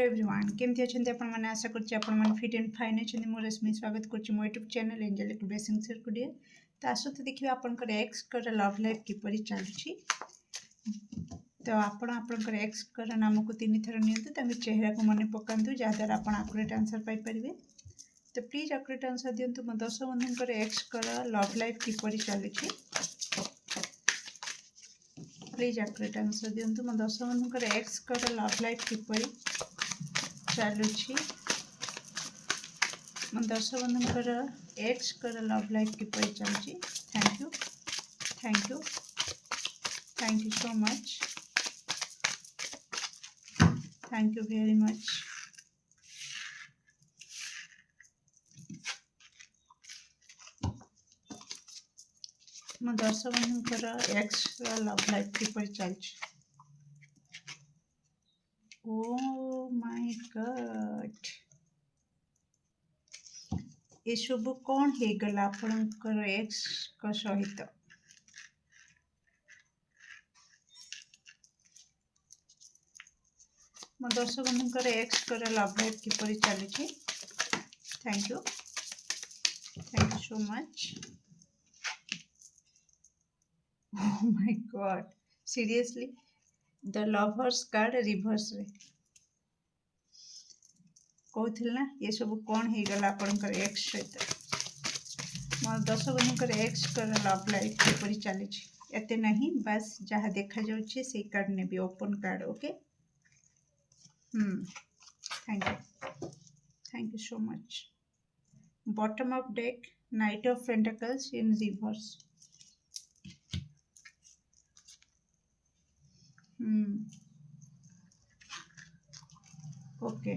Everyone केमती अच्छे आपण मैंने आशा करछि आपण मैंने फिट एंड फाइन अच्छे मो रश्मि स्वागत करछि मो यूट्यूब चैनल एंजेलिक ब्लेसिंग सर्कुडिए तो आसत देखिए आपनकर एक्स कर लव लाइफ किपरि चलुछि तो आपनकर एक्स कर नाम को 3 थर नियंतु तांके चेहरा को मन पकांतु जहाद्वारा आपण एक्यूरेट आंसर पाई परिबे तो प्लीज एक्यूरेट आंसर दियंतु मो 10 बंधुंकर एक्स कर लव लाइफ किपरि चलुछि प्लीज एक्यूरेट आंसर दियंतु मो 10 बंधुंकर एक्स कर लव लाइफ किपरि चलुछि मो 10 बंधुंकर एक्स कर लव लाइफ किपरि चलुछि thank you so much thank you very much मो 10 बंधुंकर एक्स लव लाइफ किपरि चलुछि ओ माय गॉड ये सब कौन हो गला आपनकर एक्स का सहित मो 10 बंधुंकर एक्स कर लव लाइफ किपरि चलुछि thank you so much oh my god seriously the lovers card reverse रे कहूथिल ना ये सब कौन हो गला आपनकर एक्स सहित मो 10 बंधुंकर एक्स कर लव लाइफ किपरि चलुछि एते नहीं बस जहाँ देखा जाउछि से कार्ड ने भी open card okay thank you so much bottom of deck knight of pentacles in reverse okay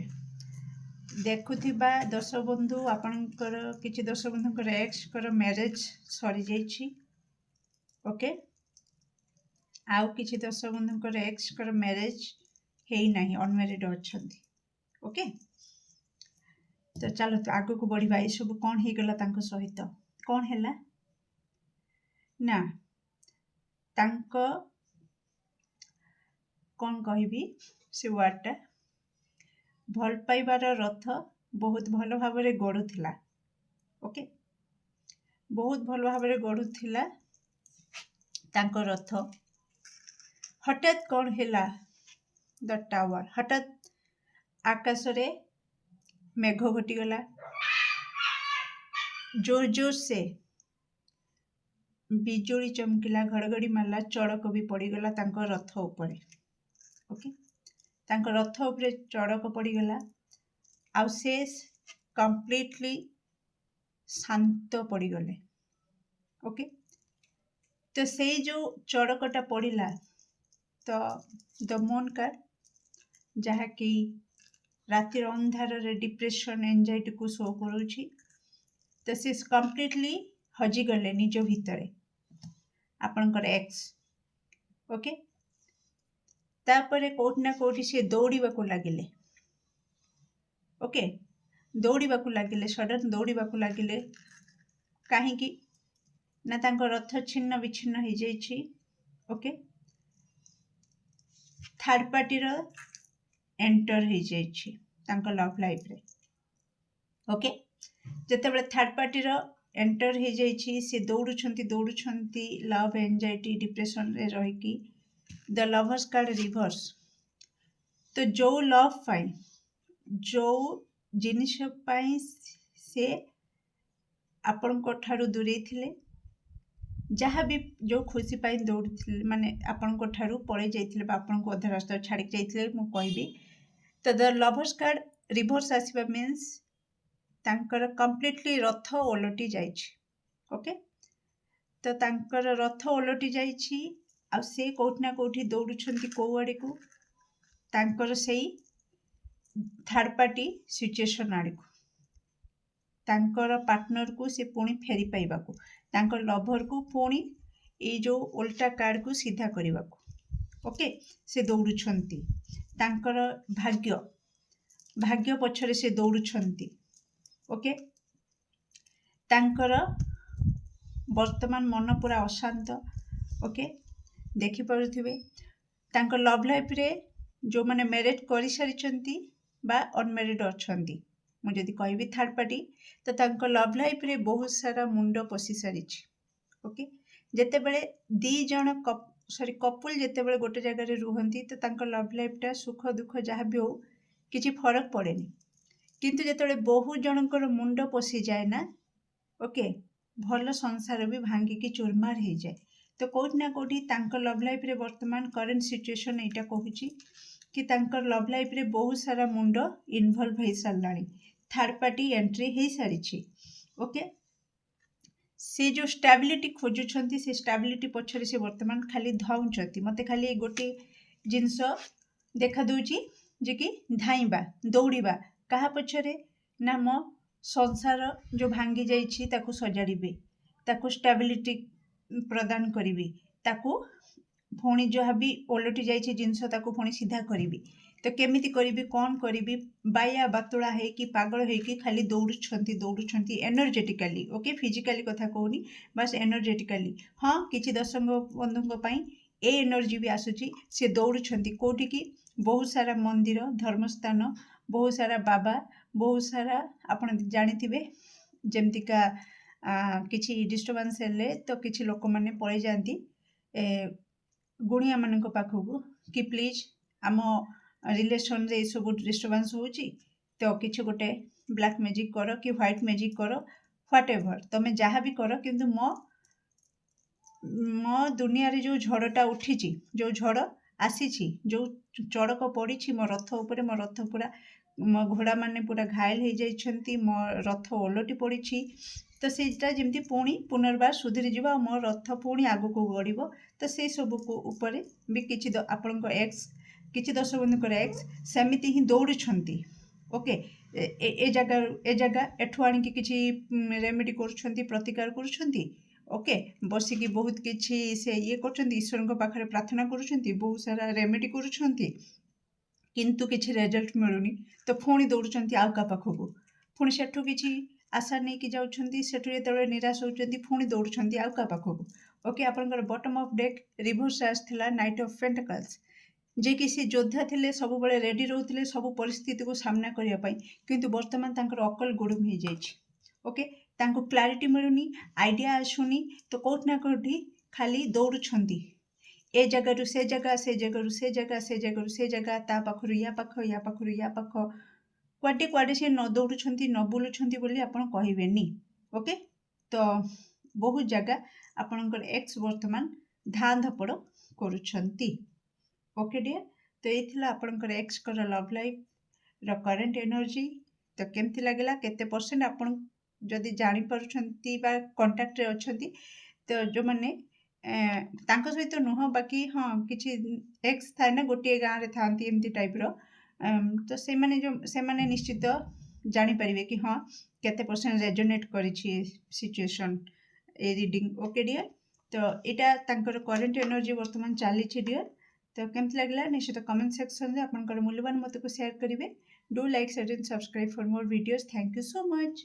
देखुथिबा 10 बंधु आपनकर किछि 10 बंधुकर एक्स कर मैरिज सरी जाइछि ओके आउ किछि 10 बंधुकर एक्स कर मैरिज हेई नाही अनमैरिड अछंती ओके तो चलो तो आगो को बढ़िबा ए सब कोन हे गला तांको सहित कोन हैला ना तांको कौन कहबी से वार्डटा भल पाइबार रथ बहुत भल भाव गड़ुला ओके बहुत भल भाव गड़ुला तांको रथ हठात कौन हैला द टावर हठात आकाश रे मेघ घटीगला जोर जोर से बिजुली चमकिला घड़घड़ी मारला चड़क भी पड़गला तांको रथ उपरे ओके तांको रथ उपरे चड़क पड़गला आउ से कंप्लीटली शांत पड़गले ओके तो से जो चड़कटा पड़ला तो द मून कार्ड जहाँकि रातिर अंधार रे डिप्रेशन एंजाइटी को शो करूची तो से कंप्लीटली हजिगले निज भितरे आपनकर एक्स ओके तापरे कोठी ना कोठी से दौड़ीबा को लागिले ओके दौड़ीबा को लागिले सडन दौड़ीबा को लागिले काहे कि ना तांको रथ छिन्न विच्छिन्न हो जाइछि ओके थर्ड पार्टी रो एंटर हो जाइछि तांको लव लाइफ रे ओके जते बेले थर्ड पार्टी रो एंटर हो जाइछि से दौड़ुछंती लव एंजाइटी डिप्रेशन रे रही कि द लवर्स कार्ड रिवर्स तो जो लव पाई जो जिनिस पाई से आपण को ठारू दूरे थिले जहाँ भी जो खुशी पाई दौड़े माने आपण को ठारू पड़े जाइथिले बा आपण को अधा रास्ता छाड़ी जाइथिले मु कहबी तो द लवर्स कार्ड रिवर्स आसीबा मीन्स तांकर कंप्लीटली रथ ओलटी जाइछि ओके तो तांकर रथ ओलटी जाइछि आ से कोठी ना कोठी दौड़ुछंती को आड़े को तांकर सेई थर्ड पार्टी सिचुएशन आड़े को तांकर पार्टनर को से पुणी फेरी पाइबा को तांकर लवर को पुणी ए जो उल्टा कार्ड को सीधा करबा को ओके से दौड़ुछंती तांकर भाग्य पछरे से दौड़ुछंती ओके तांकर वर्तमान मन पूरा अशांत ओके देखि पारुथिबे तांकर लव लाइफ रे जो माने मैरिज करि सारिचंती बा अनमेरिड अछंती मु जदि कहबी थर्ड पार्टी तो तांको लव लाइफ रे बहुत सारा मुंड पशि सारी ओके जेतेबेले दी जण सॉरी कपुल जेतेबेले गोटे जगह रुहंती तो तांको लव लाइफ टा सुख दुख जहाँ भी हो किसी फरक पड़ेनी किंतु जेतेबेले बहुत जनकर मुंड पशि जाए ना ओके भल संसार भी भांगिकी चूरमार हो जाए तो कौटी ना कौटी तांको लव लाइफ रे वर्तमान करेन्ट सिचुएशन एटा कहूची कि तांकर लव लाइफ रे बहुत सारा मुंड इन्वॉल्व हो साराणी थर्ड पार्टी एंट्री हो सारी ओके से जो स्टेबिलिटी खोजुंट से स्टेबिलिटी पछरे से वर्तमान खाली धाउंचती मते खाली गोटे जिनस देखा दूची जे कि धाइबा दौड़िबा कहा पछरे ना मो संसार जो भांगी जाइछि ताकू सजाड़िबे ताकू स्टेबिलिटी प्रदान करिबी ताकू पुणी जहाँ भी ओलटि जाइछि जिनस ताकू पुणी सीधा करिबी तो केमिति करिबी कौन करिबी बाया बातुला है कि पागल है कि खाली दौड़ुछंती एनर्जेटिकली ओके फिजिकली कथा कहूनी बस एनर्जेटिकली हाँ किछि दर्शक बंधुओं पाई ए एनर्जी भी आसुची से दौड़ुछंती कोठी की बहुत सारा मंदिर धर्मस्थान बहुत सारा बाबा बहुत सारा आपण जानिथिबे जेमतिका किछि डिस्टर्बेंस हेले तो किछि लोक माने पळै जांती गुणिया मानक पाखकू कि प्लीज आम रिलेशन रे सब डिस्टर्बेंस होची तो किछि गोटे ब्लैक मैजिक करो कि व्हाइट मैजिक करो व्हाटएवर तमे जहाँ भी करो किंतु मो दुनिया रे जो झड़टा उठी जो झड़ आसी जो चड़क पड़ी मो रथ उपरे मो रथ पूरा मो घोड़ा माने पूरा घायल हो जाइछंती मो रथ ओलटी पड़ी तो सेटा जमती पुणी पुनर्बार सुधरी जीवा मो रथ पुणी आगु को गड़िबो तो से सब को ऊपर भी किछि आपन एक्स किछि दर्शक बंधुकर एक्स सेमिति ही दौड़ुछंती ओके ए जगह एठू आनिकी किछि रेमेडी करूछंती प्रतिकार करूछंती ओके बसिकी बहुत किछि से ये करछंती ईश्वर पाखरे प्रार्थना करूछंती बहुत सारा रेमेडी करूछंती किंतु किछि रिजल्ट मिलुनी तो पुणी दौड़ुछंती आउ का पाखकू पुणी सेठू किछि आशा नहीं कि जाउछंती सेठू जेतेबेले निराश होउछंती पुणी दौड़ुछंती आउ का पाखकू ओके आपनकर बॉटम ऑफ डेक रिवर्स आसथिला नाइट ऑफ पेंटिकल्स जे कि से योद्धा थिले सब बळे रेडी रहउथिले सब परिस्थिति को सामना करिया पई किंतु वर्तमान तांकर अकल गुडुम हो जाइछि ओके तांको क्लैरिटी मिलुनी आइडिया आसुनी तो कोठ ना कोठी खाली दौड़ुछंती ए जगह रु से जगह से जगह रु से जगह से जगह रु से जगह ता पाखरु या पाख क्वाडे क्वाडे से न दौड़ुछंती न बुलुछंती बोली आपण कहिबेनी ओके तो बहुत जगह आपणकर एक्स वर्तमान धान धपड़ करूछंती ओके डियर तो ये आपणकर एक्स कर लव लाइफ रो करेंट एनर्जी तो केमती लगला केते परसेंट आपण जदि जानि पारुछंती बा कांटेक्ट रे अछंती तो जो माने तांको सहित नुह बाकी हाँ किछि एक्स थाए ना गोटे गाँव रे थांती एमती टाइप रो तो से माने निश्चित जानि परिबे कि हाँ केते परसेंट रेजोनेट करिछि सिचुएशन ए रीडिंग ओके डियर तो एटा तांकर करेंट एनर्जी वर्तमान चली डियर तो केमती लगला निश्चित कमेंट सेक्शन में आपनकर मूल्यवान मत को शेयर करेंगे do like share and subscribe for more videos thank you so much.